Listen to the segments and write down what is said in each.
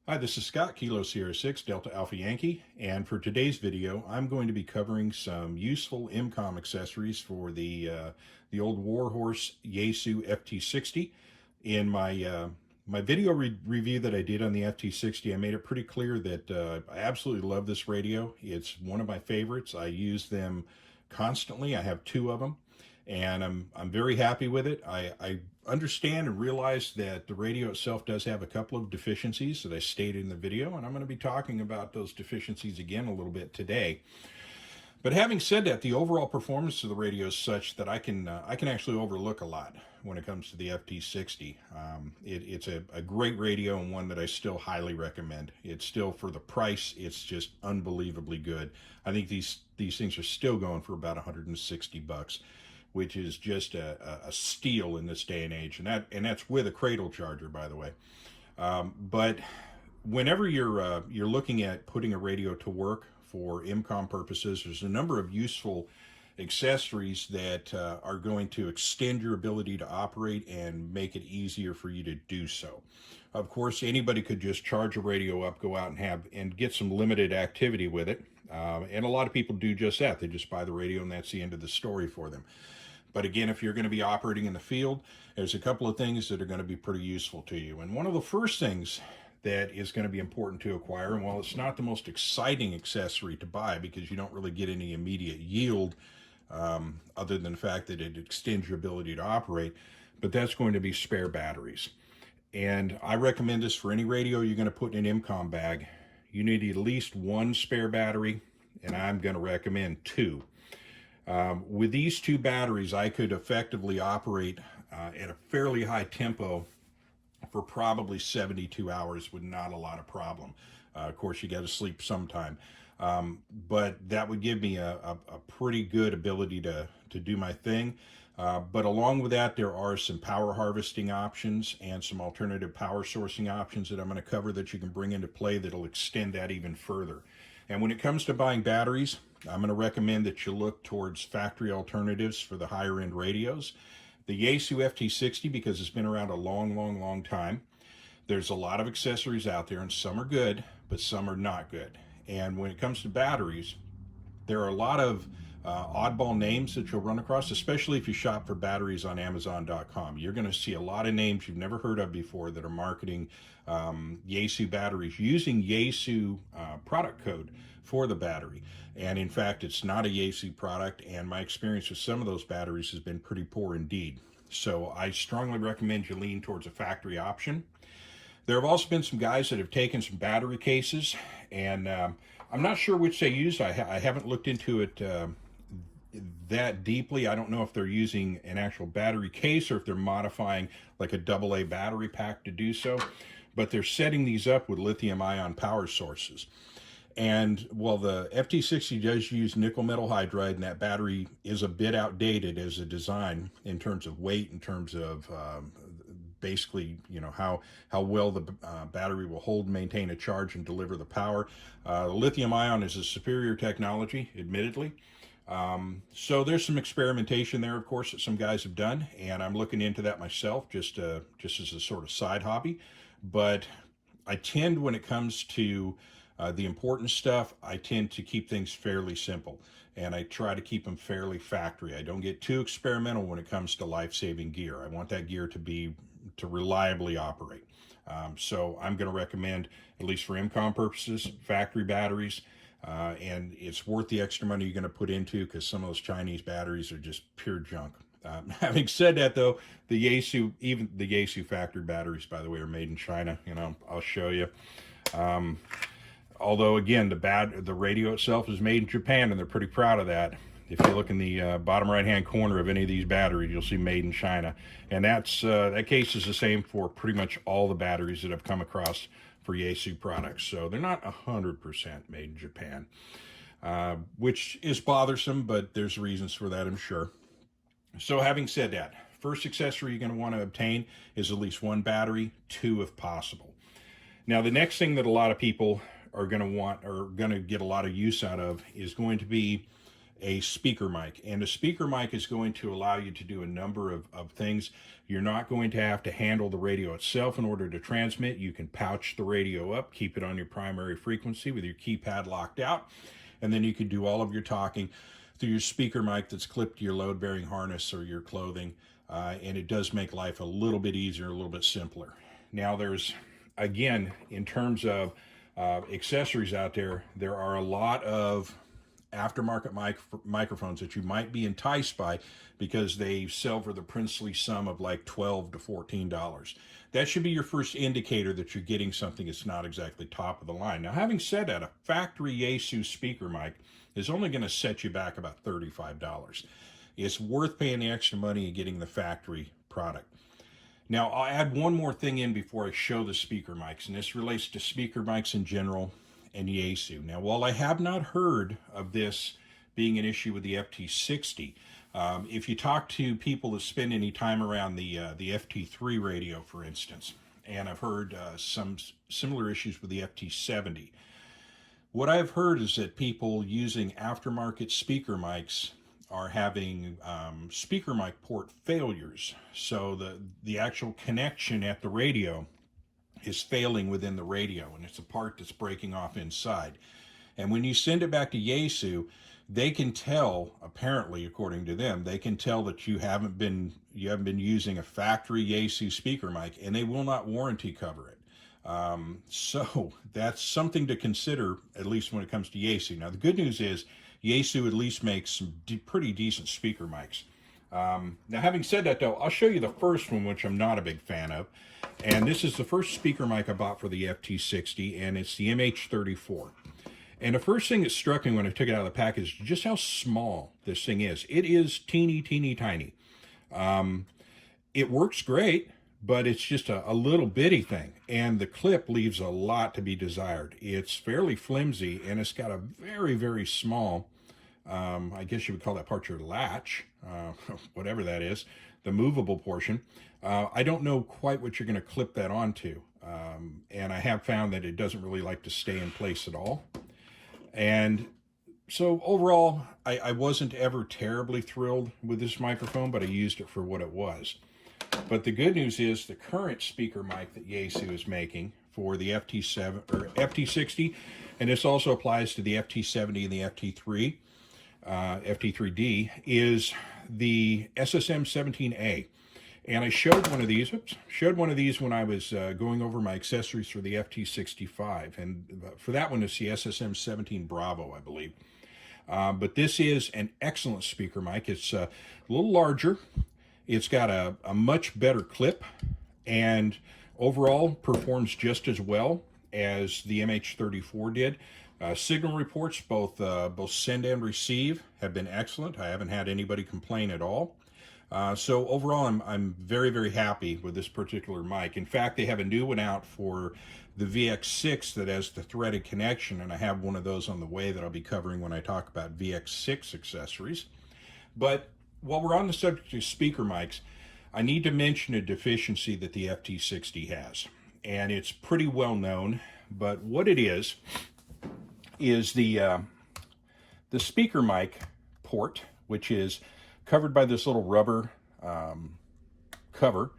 Hi, this is Scott, Kilo Sierra 6, Delta Alpha Yankee, and for today's video, I'm going to be covering some useful EmComm accessories for the old Warhorse Yaesu FT-60. In my video review that I did on the FT-60, I made it pretty clear that I absolutely love this radio. It's one of my favorites. I use them constantly. I have two of them, and I'm very happy with it. I understand and realize that the radio itself does have a couple of deficiencies that I stated in the video, and I'm going to be talking about those deficiencies again a little bit today. But having said that, the overall performance of the radio is such that I can actually overlook a lot when it comes to the FT-60. It's a great radio and one that I still highly recommend. It's still, for the price, it's just unbelievably good. I think these things are still going for about 160 bucks, which is just a steal in this day and age, and that's with a cradle charger, by the way. But whenever you're looking at putting a radio to work for EmComm purposes, there's a number of useful accessories that are going to extend your ability to operate and make it easier for you to do so. Of course, anybody could just charge a radio up, go out and get some limited activity with it. And a lot of people do just that. They just buy the radio and that's the end of the story for them. But again, if you're going to be operating in the field, there's a couple of things that are going to be pretty useful to you. And one of the first things that is going to be important to acquire, and while it's not the most exciting accessory to buy because you don't really get any immediate yield other than the fact that it extends your ability to operate, but that's going to be spare batteries. And I recommend this for any radio you're going to put in an EmComm bag. You need at least one spare battery, and I'm going to recommend two. With these two batteries, I could effectively operate at a fairly high tempo for probably 72 hours with not a lot of problem. Of course, you got to sleep sometime. But that would give me a pretty good ability to do my thing. But along with that, there are some power harvesting options and some alternative power sourcing options that I'm going to cover that you can bring into play that'll extend that even further. And when it comes to buying batteries, I'm going to recommend that you look towards factory alternatives for the higher end radios. The Yaesu FT-60, because it's been around a long time, there's a lot of accessories out there, and some are good, but some are not good. And when it comes to batteries, there are a lot of oddball names that you'll run across, especially if you shop for batteries on Amazon.com. You're going to see a lot of names you've never heard of before that are marketing Yaesu batteries using Yaesu product code for the battery. And in fact, it's not a Yaesu product, and my experience with some of those batteries has been pretty poor indeed. So I strongly recommend you lean towards a factory option. There have also been some guys that have taken some battery cases, and I'm not sure which they use. I haven't looked into it that deeply. I don't know if they're using an actual battery case or if they're modifying like a AA battery pack to do so, but they're setting these up with lithium-ion power sources. And while the FT-60 does use nickel metal hydride, and that battery is a bit outdated as a design in terms of weight, in terms of basically, you know, how well the battery will hold and maintain a charge and deliver the power. Lithium ion is a superior technology, admittedly. So there's some experimentation there, of course, that some guys have done, and I'm looking into that myself, just as a sort of side hobby. But I tend, when it comes to the important stuff, I tend to keep things fairly simple, and I try to keep them fairly factory. I don't get too experimental when it comes to life-saving gear. I want that gear to reliably operate. So I'm going to recommend, at least for EmComm purposes, factory batteries, and it's worth the extra money you're going to put into, because some of those Chinese batteries are just pure junk. Having said that, though, even the Yaesu factory batteries, by the way, are made in China. You know, I'll show you. Although, again, the radio itself is made in Japan, and they're pretty proud of that. If you look in the bottom right-hand corner of any of these batteries, you'll see made in China. And that case is the same for pretty much all the batteries that I've come across for Yaesu products. So they're not 100% made in Japan, which is bothersome, but there's reasons for that, I'm sure. So having said that, first accessory you're going to want to obtain is at least one battery, two if possible. Now, the next thing that a lot of people are going to want, or going to get a lot of use out of, is going to be a speaker mic. And a speaker mic is going to allow you to do a number of things. You're not going to have to handle the radio itself in order to transmit. You can pouch the radio up, keep it on your primary frequency with your keypad locked out, and then you can do all of your talking through your speaker mic that's clipped to your load-bearing harness or your clothing, and it does make life a little bit easier, a little bit simpler. Now there's, again, in terms of accessories out there, there are a lot of aftermarket microphones that you might be enticed by because they sell for the princely sum of like $12 to $14. That should be your first indicator that you're getting something that's not exactly top of the line. Now, having said that, a factory Yaesu speaker mic is only going to set you back about $35. It's worth paying the extra money and getting the factory product. Now, I'll add one more thing in before I show the speaker mics, and this relates to speaker mics in general and Yaesu. Now, while I have not heard of this being an issue with the FT-60, if you talk to people that spend any time around the FT3 radio, for instance, and I've heard some similar issues with the FT-70, what I've heard is that people using aftermarket speaker mics are having speaker mic port failures. So the actual connection at the radio is failing within the radio, and it's a part that's breaking off inside. And when you send it back to Yaesu, they can tell, apparently, according to them, they can tell that you haven't been using a factory Yaesu speaker mic, and they will not warranty cover it. So that's something to consider, at least when it comes to Yaesu. Now, the good news is Yaesu at least makes some pretty decent speaker mics. Now, having said that, though, I'll show you the first one, which I'm not a big fan of. And this is the first speaker mic I bought for the FT-60, and it's the MH34. And the first thing that struck me when I took it out of the package is just how small this thing is. It is teeny, teeny, tiny. It works great, but it's just a little bitty thing. And the clip leaves a lot to be desired. It's fairly flimsy, and it's got a very, very small, I guess you would call that part your latch, whatever that is, the movable portion. I don't know quite what you're going to clip that onto. And I have found that it doesn't really like to stay in place at all. And so overall, I wasn't ever terribly thrilled with this microphone, but I used it for what it was. But the good news is the current speaker mic that Yaesu is making for the FT-60, and this also applies to the FT-70 and the FT-3, FT-3D, is the SSM-17A. And I showed one of these, when I was going over my accessories for the FT-65. And for that one, it's the SSM-17 Bravo, I believe. But this is an excellent speaker mic. It's a little larger. It's got a much better clip, and overall performs just as well as the MH34 did. Signal reports, both send and receive, have been excellent. I haven't had anybody complain at all. So overall, I'm very, very happy with this particular mic. In fact, they have a new one out for the VX6 that has the threaded connection, and I have one of those on the way that I'll be covering when I talk about VX6 accessories. But while we're on the subject of speaker mics, I need to mention a deficiency that the FT-60 has. And it's pretty well known, but what it is the speaker mic port, which is covered by this little rubber cover.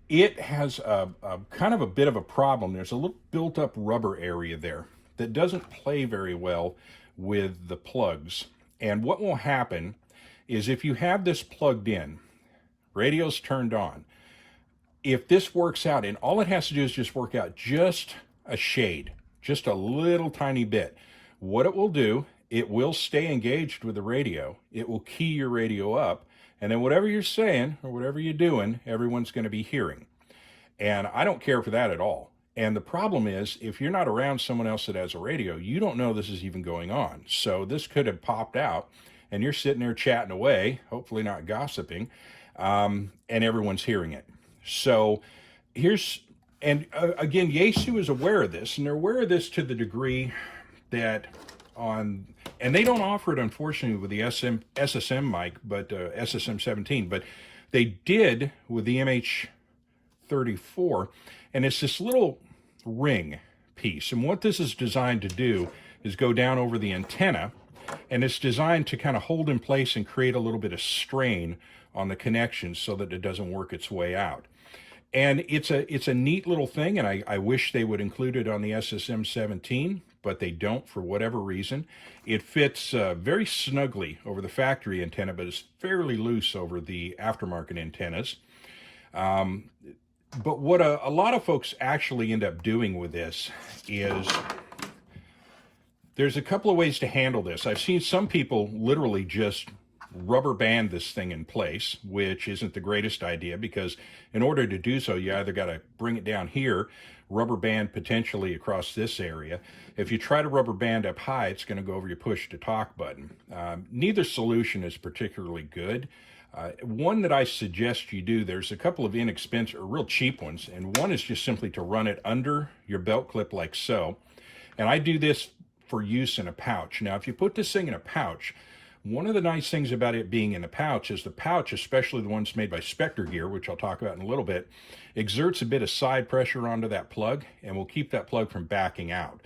It has a kind of a bit of a problem. There's a little built-up rubber area there that doesn't play very well with the plugs. And what will happen is if you have this plugged in, radio's turned on, if this works out, and all it has to do is just work out just a shade, just a little tiny bit, what it will do, it will stay engaged with the radio. It will key your radio up, and then whatever you're saying or whatever you're doing, everyone's going to be hearing. And I don't care for that at all. And the problem is, if you're not around someone else that has a radio, you don't know this is even going on. So this could have popped out, and you're sitting there chatting away, hopefully not gossiping, and everyone's hearing it. So again, Yaesu is aware of this, and they're aware of this to the degree that and they don't offer it, unfortunately, with the SSM mic, but SSM-17, but they did with the MH34, and it's this little ring piece. And what this is designed to do is go down over the antenna, and it's designed to kind of hold in place and create a little bit of strain on the connection so that it doesn't work its way out. And it's a neat little thing, and I wish they would include it on the SSM-17, but they don't for whatever reason. It fits very snugly over the factory antenna, but it's fairly loose over the aftermarket antennas. But what a lot of folks actually end up doing with this is there's a couple of ways to handle this. I've seen some people literally just rubber band this thing in place, which isn't the greatest idea, because in order to do so, you either got to bring it down here, rubber band potentially across this area. If you try to rubber band up high, it's going to go over your push to talk button. Neither solution is particularly good. One that I suggest you do, there's a couple of inexpensive or real cheap ones, and one is just simply to run it under your belt clip like so. And I do this for use in a pouch. Now, if you put this thing in a pouch, one of the nice things about it being in a pouch is the pouch, especially the ones made by Specter gear, which I'll talk about in a little bit, exerts a bit of side pressure onto that plug and will keep that plug from backing out.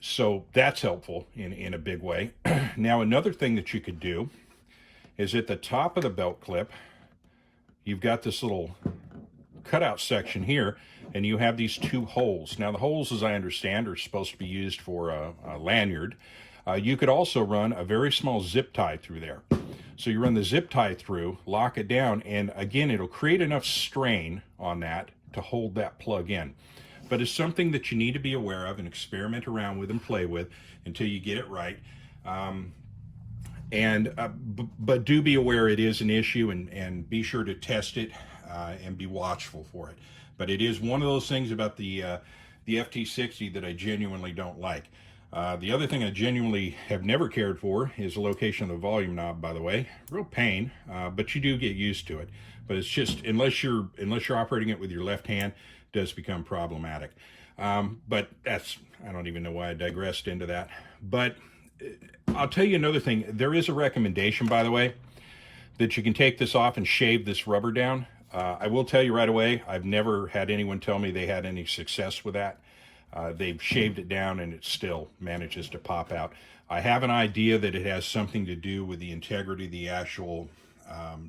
So that's helpful in a big way. Now, another thing that you could do is at the top of the belt clip, you've got this little cutout section here, and you have these two holes. Now, the holes, as I understand, are supposed to be used for a lanyard. You could also run a very small zip tie through there. So you run the zip tie through, lock it down, and again, it'll create enough strain on that to hold that plug in. But it's something that you need to be aware of and experiment around with and play with until you get it right. But do be aware it is an issue, and be sure to test it and be watchful for it. But it is one of those things about the FT-60 that I genuinely don't like. The other thing I genuinely have never cared for is the location of the volume knob, by the way. Real pain, but you do get used to it. But it's just, unless you're operating it with your left hand, it does become problematic. But that's, I don't even know why I digressed into that. But I'll tell you another thing. There is a recommendation, by the way, that you can take this off and shave this rubber down. I will tell you right away, I've never had anyone tell me they had any success with that. They've shaved it down and it still manages to pop out. I have an idea that it has something to do with the integrity of the actual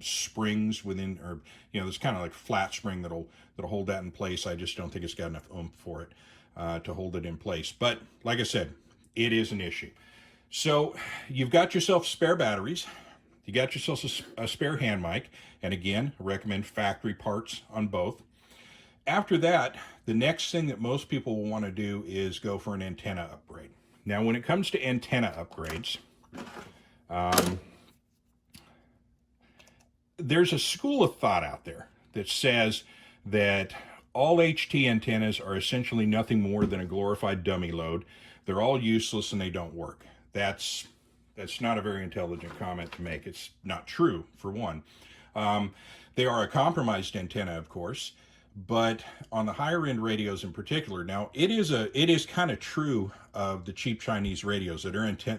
springs within, or there's kind of like flat spring that'll hold that in place. I just don't think it's got enough oomph for it to hold it in place. But like I said, it is an issue. So you've got yourself spare batteries. You got yourself a spare hand mic, and again, I recommend factory parts on both. After that, the next thing that most people will want to do is go for an antenna upgrade. Now, when it comes to antenna upgrades, there's a school of thought out there that says that all HT antennas are essentially nothing more than a glorified dummy load. They're all useless and they don't work. That's not a very intelligent comment to make. It's not true, for one. They are a compromised antenna, of course, but on the higher end radios in particular, now it is kind of true of the cheap Chinese radios that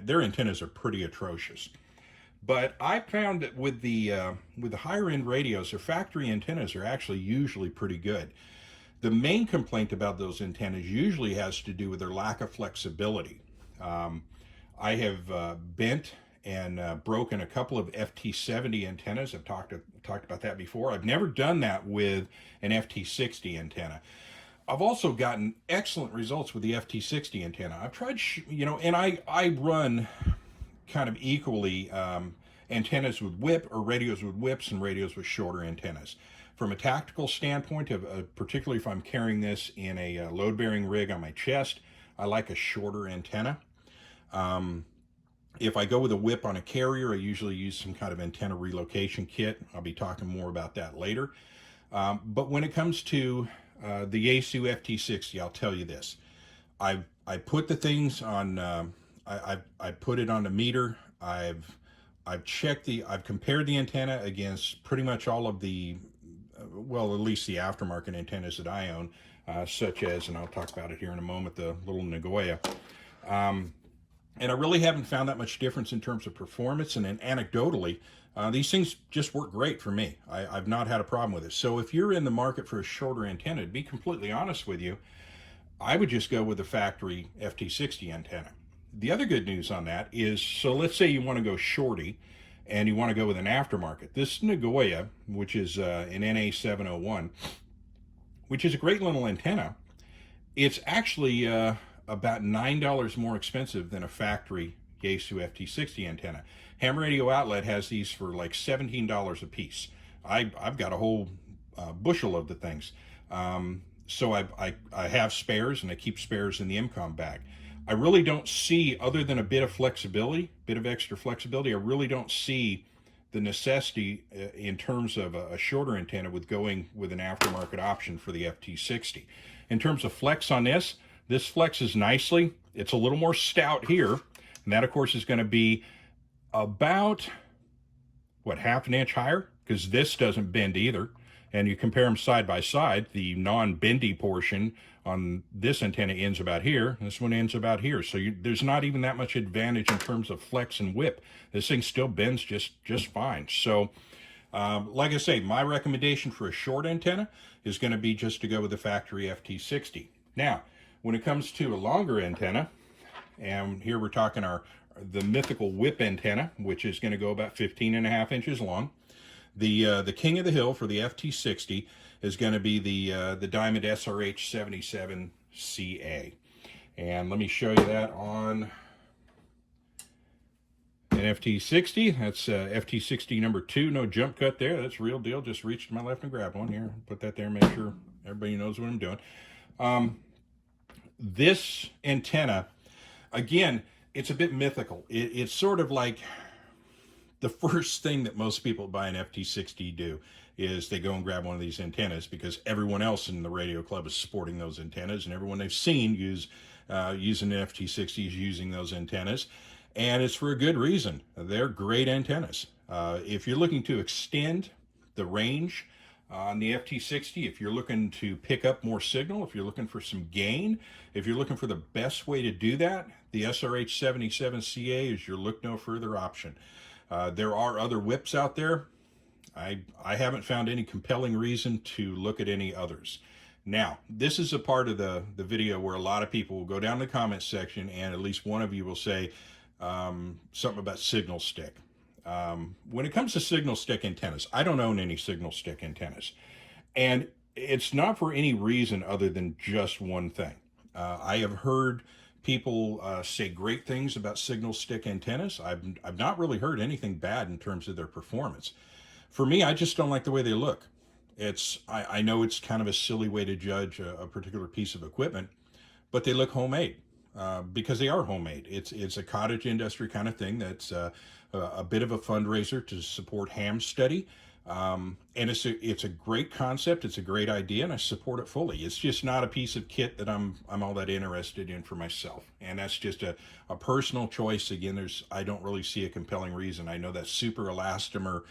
their antennas are pretty atrocious. But I found that with the higher end radios, their factory antennas are actually usually pretty good. The main complaint about those antennas usually has to do with their lack of flexibility. I have bent and broken a couple of FT-70 antennas. I've talked about that before. I've never done that with an FT-60 antenna. I've also gotten excellent results with the FT-60 antenna. I've tried, and I run kind of equally antennas with whip, or radios with whips, and radios with shorter antennas. From a tactical standpoint, particularly if I'm carrying this in a load-bearing rig on my chest, I like a shorter antenna. If I go with a whip on a carrier, I usually use some kind of antenna relocation kit. I'll be talking more about that later. But when it comes to the Yaesu FT-60, I'll tell you this. I put the things on, I put it on the meter. I've compared the antenna against pretty much all of the, well, at least the aftermarket antennas that I own, such as, and I'll talk about it here in a moment, the little Nagoya. And I really haven't found that much difference in terms of performance, and then anecdotally, these things just work great for me. I've not had a problem with it. So if you're in the market for a shorter antenna, to be completely honest with you, I would just go with the factory FT-60 antenna. the other good news on that is, so let's say you want to go shorty and you want to go with an aftermarket. This Nagoya, which is an NA701, which is a great little antenna, it's actually about $9 more expensive than a factory Yaesu FT-60 antenna. Ham Radio Outlet has these for like $17 a piece. I've got a whole bushel of the things. So I have spares, and I keep spares in the EmComm bag. I really don't see, other than a bit of flexibility, bit of extra flexibility, I really don't see the necessity in terms of a shorter antenna with going with an aftermarket option for the FT-60. In terms of flex on this flexes nicely. It's a little more stout here, and that of course is going to be about, what, half an inch higher, because this doesn't bend either. And you compare them side by side, the non-bendy portion on this antenna ends about here, this one ends about here. So there's not even that much advantage in terms of flex and whip. This thing still bends just fine. So like I say, my recommendation for a short antenna is going to be just to go with the factory FT-60. Now, when it comes to a longer antenna, and here we're talking the mythical whip antenna, which is going to go about 15.5 inches long. The king of the hill for the FT-60 is going to be the Diamond SRH-77CA. And let me show you that on an FT-60. That's FT-60 number 2. No jump cut there. That's real deal. Just reach to my left and grab one here. Put that there, make sure everybody knows what I'm doing. This antenna, again, it's a bit mythical. It's sort of like the first thing that most people buy an FT-60 do is they go and grab one of these antennas because everyone else in the radio club is sporting those antennas, and everyone they've seen using an FT-60 is using those antennas, and it's for a good reason. They're great antennas. If you're looking to extend the range on the FT-60, if you're looking to pick up more signal, if you're looking for some gain, if you're looking for the best way to do that, the SRH-77CA is your look no further option. There are other whips out there. I haven't found any compelling reason to look at any others. Now, this is a part of the video where a lot of people will go down the comments section, and at least one of you will say something about signal stick. When it comes to signal stick antennas, I don't own any signal stick antennas. And it's not for any reason other than just one thing. I have heard people say great things about signal stick antennas. I've not really heard anything bad in terms of their performance. For me, I just don't like the way they look. I know it's kind of a silly way to judge a particular piece of equipment, but they look homemade because they are homemade. It's a cottage industry kind of thing that's a bit of a fundraiser to support ham study. And it's a great concept. It's a great idea, and I support it fully. It's just not a piece of kit that I'm all that interested in for myself. And that's just a personal choice. Again, I don't really see a compelling reason. I know that super elastomer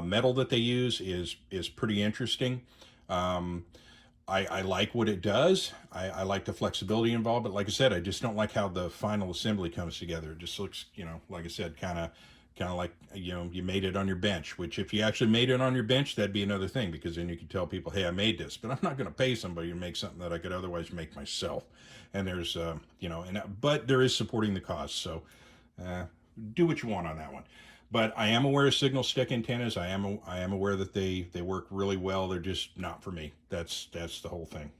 metal that they use is pretty interesting. I like what it does. I like the flexibility involved, but like I said, I just don't like how the final assembly comes together. It just looks, like I said, kind of like, you made it on your bench, which if you actually made it on your bench, that'd be another thing, because then you could tell people, hey, I made this, but I'm not going to pay somebody to make something that I could otherwise make myself. And there's, but there is supporting the cause. So do what you want on that one. But I am aware of signal stick antennas. I am aware that they work really well. They're just not for me. That's the whole thing.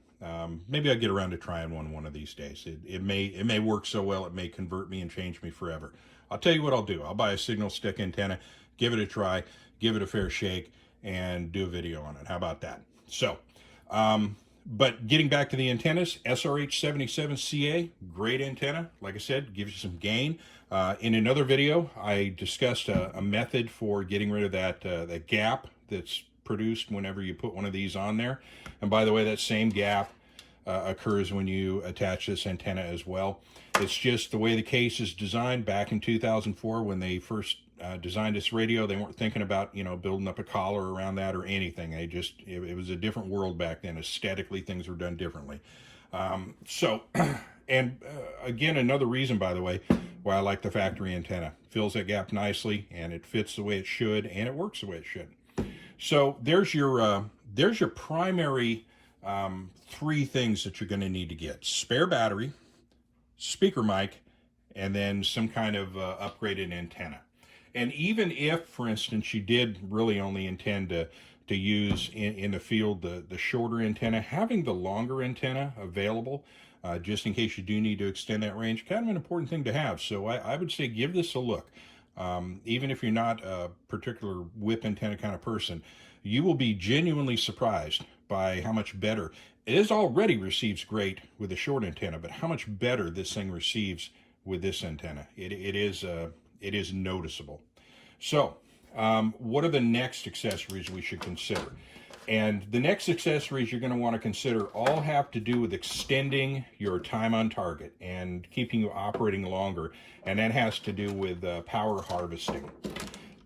Maybe I'll get around to trying one of these days. It may work so well, it may convert me and change me forever. I'll tell you what I'll do. I'll buy a signal stick antenna, give it a try, give it a fair shake, and do a video on it. How about that? So, but getting back to the antennas, SRH-77CA, great antenna. Like I said, gives you some gain. In another video, I discussed a method for getting rid of that gap that's produced whenever you put one of these on there. And by the way, that same gap occurs when you attach this antenna as well. It's just the way the case is designed. Back in 2004, when they first designed this radio, they weren't thinking about, building up a collar around that or anything. It was a different world back then. Aesthetically, things were done differently. Again, another reason, by the way, why I like the factory antenna. Fills that gap nicely, and it fits the way it should, and it works the way it should. So there's your primary three things that you're going to need to get: spare battery, speaker mic, and then some kind of upgraded antenna. And even if, for instance, you did really only intend to use in the field the shorter antenna, having the longer antenna available, just in case you do need to extend that range, kind of an important thing to have. So I would say give this a look. Even if you're not a particular whip antenna kind of person, you will be genuinely surprised by how much better. It is already receives great with a short antenna, but how much better this thing receives with this antenna. It is noticeable. So, what are the next accessories we should consider? And the next accessories you're going to want to consider all have to do with extending your time on target and keeping you operating longer. And that has to do with power harvesting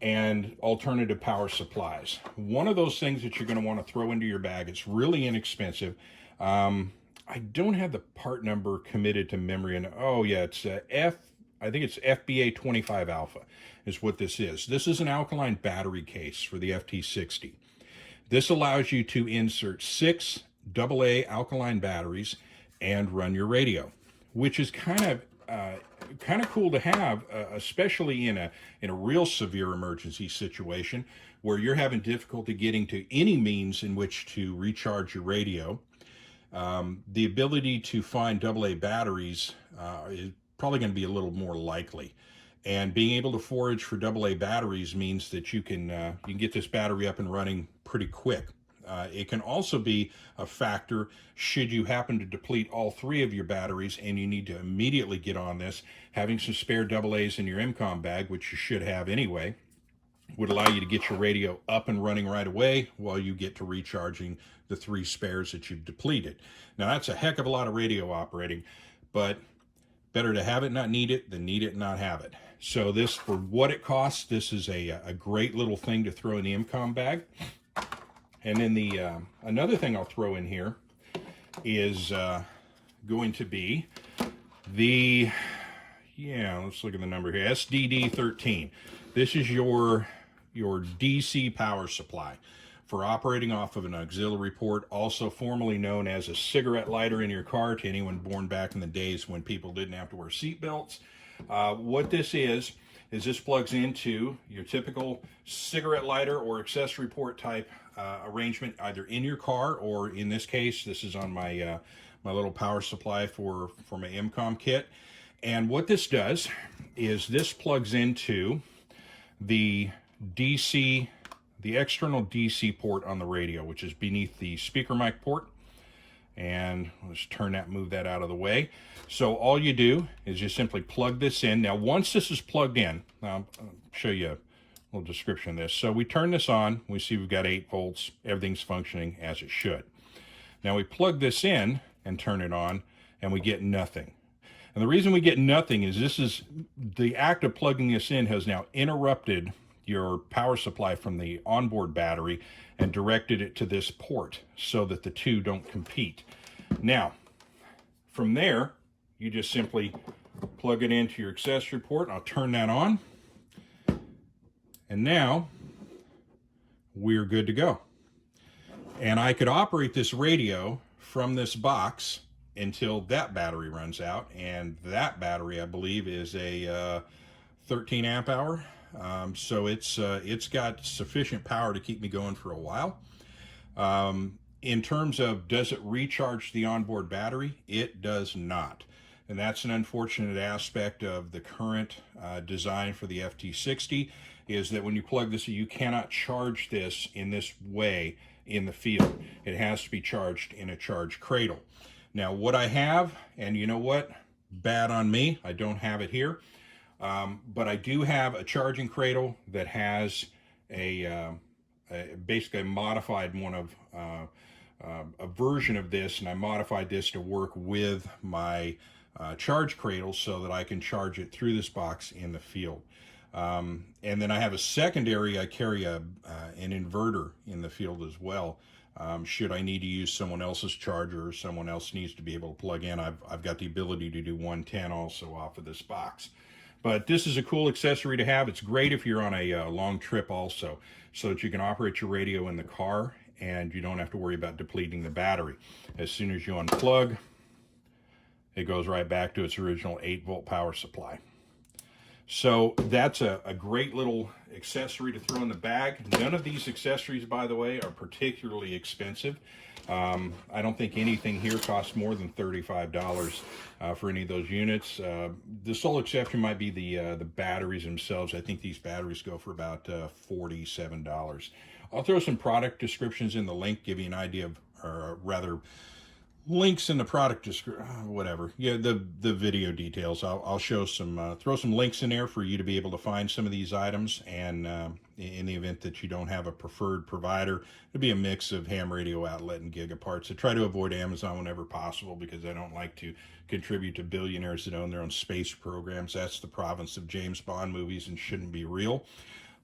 and alternative power supplies. One of those things that you're going to want to throw into your bag, it's really inexpensive. I don't have the part number committed to memory. And oh yeah, it's I think it's FBA 25 Alpha is what this is. This is an alkaline battery case for the FT-60. This allows you to insert 6 AA alkaline batteries and run your radio, which is kind of cool to have, especially in a real severe emergency situation where you're having difficulty getting to any means in which to recharge your radio. The ability to find AA batteries is probably going to be a little more likely. And being able to forage for AA batteries means that you can get this battery up and running pretty quick. It can also be a factor should you happen to deplete all 3 of your batteries and you need to immediately get on this. Having some spare AA's in your EmComm bag, which you should have anyway, would allow you to get your radio up and running right away while you get to recharging the 3 spares that you've depleted. Now that's a heck of a lot of radio operating, but better to have it not need it than need it and not have it. So this, for what it costs, this is a great little thing to throw in the EmComm bag. And then the another thing I'll throw in here is going to be the, let's look at the number here, SDD13. This is your DC power supply for operating off of an auxiliary port, also formerly known as a cigarette lighter in your car to anyone born back in the days when people didn't have to wear seat belts. What this is this plugs into your typical cigarette lighter or accessory port type arrangement, either in your car or, in this case, this is on my my little power supply for my EmComm kit. And what this does is this plugs into the DC, the external DC port on the radio, which is beneath the speaker mic port. And let's move that out of the way. So all you do is just simply plug this in. Now, once this is plugged in, I'll show you a little description of this. So we turn this on, we see we've got 8 volts, everything's functioning as it should. Now we plug this in and turn it on, and we get nothing. And the reason we get nothing is the act of plugging this in has now interrupted your power supply from the onboard battery and directed it to this port so that the two don't compete. Now, from there, you just simply plug it into your accessory port. I'll turn that on. And now we're good to go. And I could operate this radio from this box until that battery runs out. And that battery, I believe, is a 13 amp hour. So it's got sufficient power to keep me going for a while. In terms of, does it recharge the onboard battery? It does not. And that's an unfortunate aspect of the current design for the FT-60, is that when you plug this, you cannot charge this in this way in the field. It has to be charged in a charge cradle. Now, what I have, and you know what? Bad on me, I don't have it here. But I do have a charging cradle that has basically a modified one of a version of this, and I modified this to work with my charge cradle so that I can charge it through this box in the field. And then I have a secondary, I carry an inverter in the field as well. Should I need to use someone else's charger or someone else needs to be able to plug in, I've got the ability to do 110 also off of this box. But this is a cool accessory to have. It's great if you're on a long trip also, so that you can operate your radio in the car and you don't have to worry about depleting the battery. As soon as you unplug, it goes right back to its original 8-volt power supply. So that's a great little accessory to throw in the bag. None of these accessories, by the way, are particularly expensive. I don't think anything here costs more than $35 for any of those units. The sole exception might be the batteries themselves. I think these batteries go for about $47. I'll throw some product descriptions in the link, give you an idea of, or rather, links in the product description, whatever. Yeah, the video details. I'll show some, throw some links in there for you to be able to find some of these items. And in the event that you don't have a preferred provider, it'll be a mix of ham radio outlet and gigaparts. I try to avoid Amazon whenever possible because I don't like to contribute to billionaires that own their own space programs. That's the province of James Bond movies and shouldn't be real.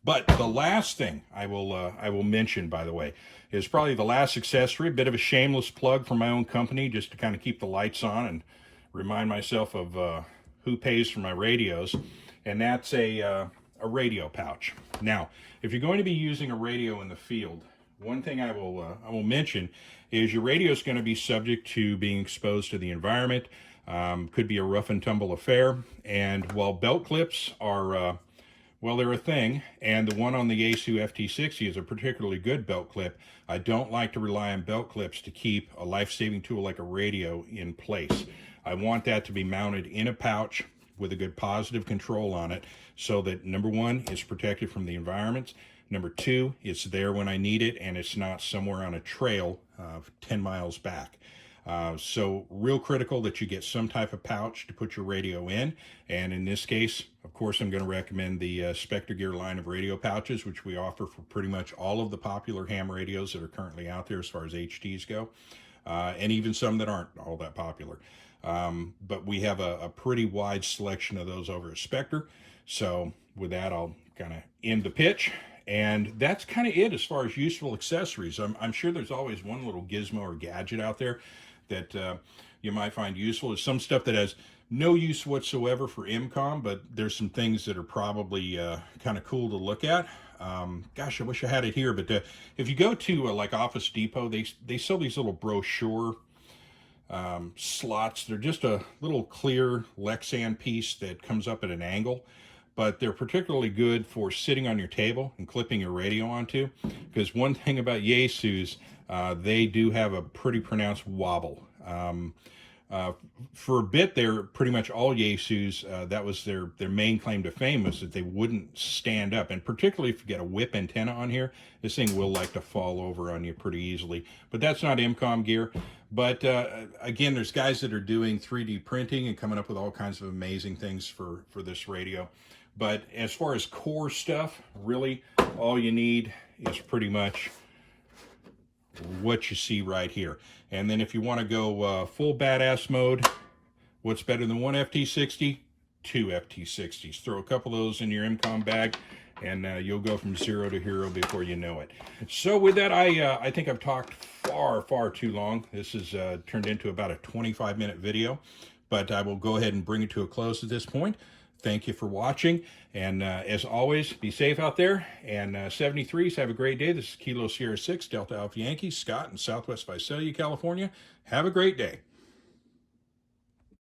But the last thing I will mention, by the way, is probably the last accessory, a bit of a shameless plug for my own company, just to kind of keep the lights on and remind myself of who pays for my radios, and that's a radio pouch. Now, if you're going to be using a radio in the field, one thing I will mention is your radio is going to be subject to being exposed to the environment. Could be a rough and tumble affair, and while belt clips are well, they're a thing, and the one on the Yaesu FT-60 is a particularly good belt clip. I don't like to rely on belt clips to keep a life-saving tool like a radio in place. I want that to be mounted in a pouch with a good positive control on it so that, number one, it's protected from the environment. Number two, it's there when I need it, and it's not somewhere on a trail 10 miles back. So real critical that you get some type of pouch to put your radio in. And in this case, of course, I'm going to recommend the Specter Gear line of radio pouches, which we offer for pretty much all of the popular ham radios that are currently out there as far as HTs go, and even some that aren't all that popular. But we have a pretty wide selection of those over at Specter. So with that, I'll kind of end the pitch. And that's kind of it as far as useful accessories. I'm sure there's always one little gizmo or gadget out there that you might find useful. There's some stuff that has no use whatsoever for EmComm, but there's some things that are probably kind of cool to look at. Gosh, I wish I had it here, but if you go to like Office Depot, they sell these little brochure slots. They're just a little clear Lexan piece that comes up at an angle, but they're particularly good for sitting on your table and clipping your radio onto, because one thing about Yaesu's, they do have a pretty pronounced wobble. For a bit there, pretty much all Yaesu's, that was their main claim to fame, was that they wouldn't stand up. And particularly if you get a whip antenna on here, this thing will like to fall over on you pretty easily. But that's not EmComm gear. But again, there's guys that are doing 3D printing and coming up with all kinds of amazing things for this radio. But as far as core stuff, really all you need is pretty much what you see right here. And then if you want to go full badass mode, what's better than one FT-60? Two FT-60s. Throw a couple of those in your EmComm bag, and you'll go from zero to hero before you know it. So with that, I think I've talked far too long. This has turned into about a 25-minute video, but I will go ahead and bring it to a close at this point. Thank you for watching, and as always, be safe out there, and 73s, have a great day. This is Kilo Sierra 6, Delta Alpha Yankee, Scott in Southwest Visalia, California. Have a great day.